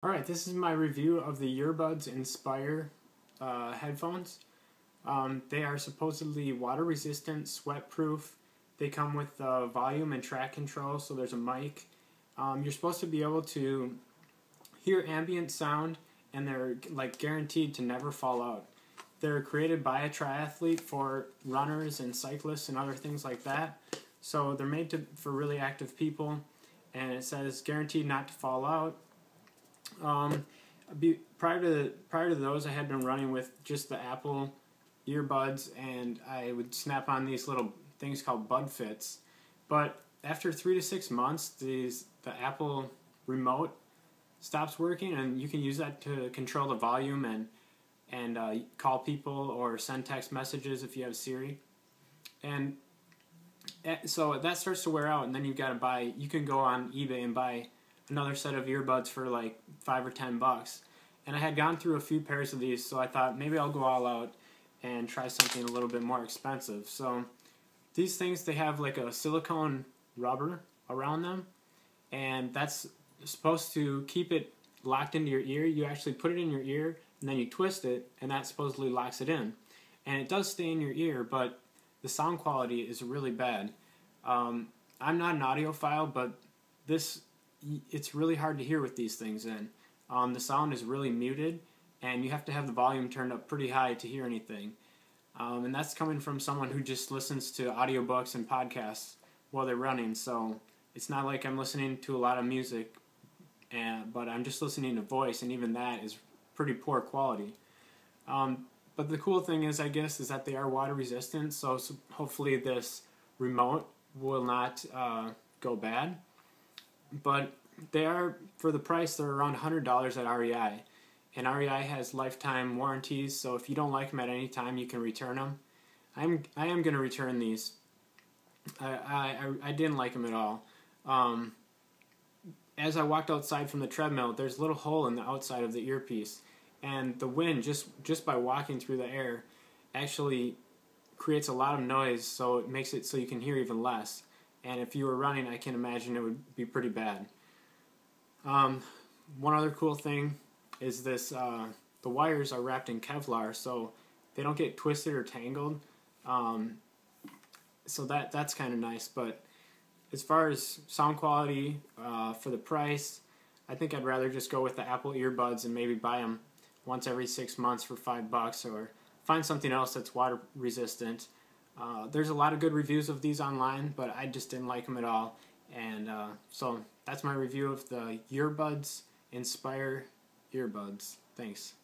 Alright, this is my review of the Yurbuds Inspire headphones. They are supposedly water resistant, sweat proof. They come with volume and track control, so there's a mic. You're supposed to be able to hear ambient sound, and they're like guaranteed to never fall out. They're created by a triathlete for runners and cyclists and other things like that. So they're made for really active people, and it says guaranteed not to fall out. Prior to those, I had been running with just the Apple earbuds, and I would snap on these little things called Bud Fits. But after 3 to 6 months, the Apple remote stops working, and you can use that to control the volume and call people or send text messages if you have Siri. And so that starts to wear out, and then you can go on eBay and buy another set of earbuds for like $5 or $10. And I had gone through a few pairs of these, so I thought maybe I'll go all out and try something a little bit more expensive. So these things, they have like a silicone rubber around them, and that's supposed to keep it locked into your ear. You actually put it in your ear, and then you twist it, and that supposedly locks it in. And it does stay in your ear, but the sound quality is really bad. I'm not an audiophile, but it's really hard to hear with these things in. The sound is really muted, and you have to have the volume turned up pretty high to hear anything. And that's coming from someone who just listens to audiobooks and podcasts while they're running, so it's not like I'm listening to a lot of music, but I'm just listening to voice, and even that is pretty poor quality. But the cool thing is, I guess, is that they are water resistant, so hopefully this remote will not go bad. But they are, for the price, they're around $100 at REI. And REI has lifetime warranties, so if you don't like them at any time, you can return them. I am going to return these. I didn't like them at all. As I walked outside from the treadmill, there's a little hole in the outside of the earpiece. And the wind, just by walking through the air, actually creates a lot of noise, so it makes it so you can hear even less. And if you were running, I can imagine it would be pretty bad. One other cool thing is this, the wires are wrapped in Kevlar, so they don't get twisted or tangled. So that's kind of nice. But as far as sound quality, for the price, I think I'd rather just go with the Apple earbuds and maybe buy them once every 6 months for $5, or find something else that's water resistant. There's a lot of good reviews of these online, but I just didn't like them at all. And so that's my review of the Yurbuds Inspire earbuds. Thanks.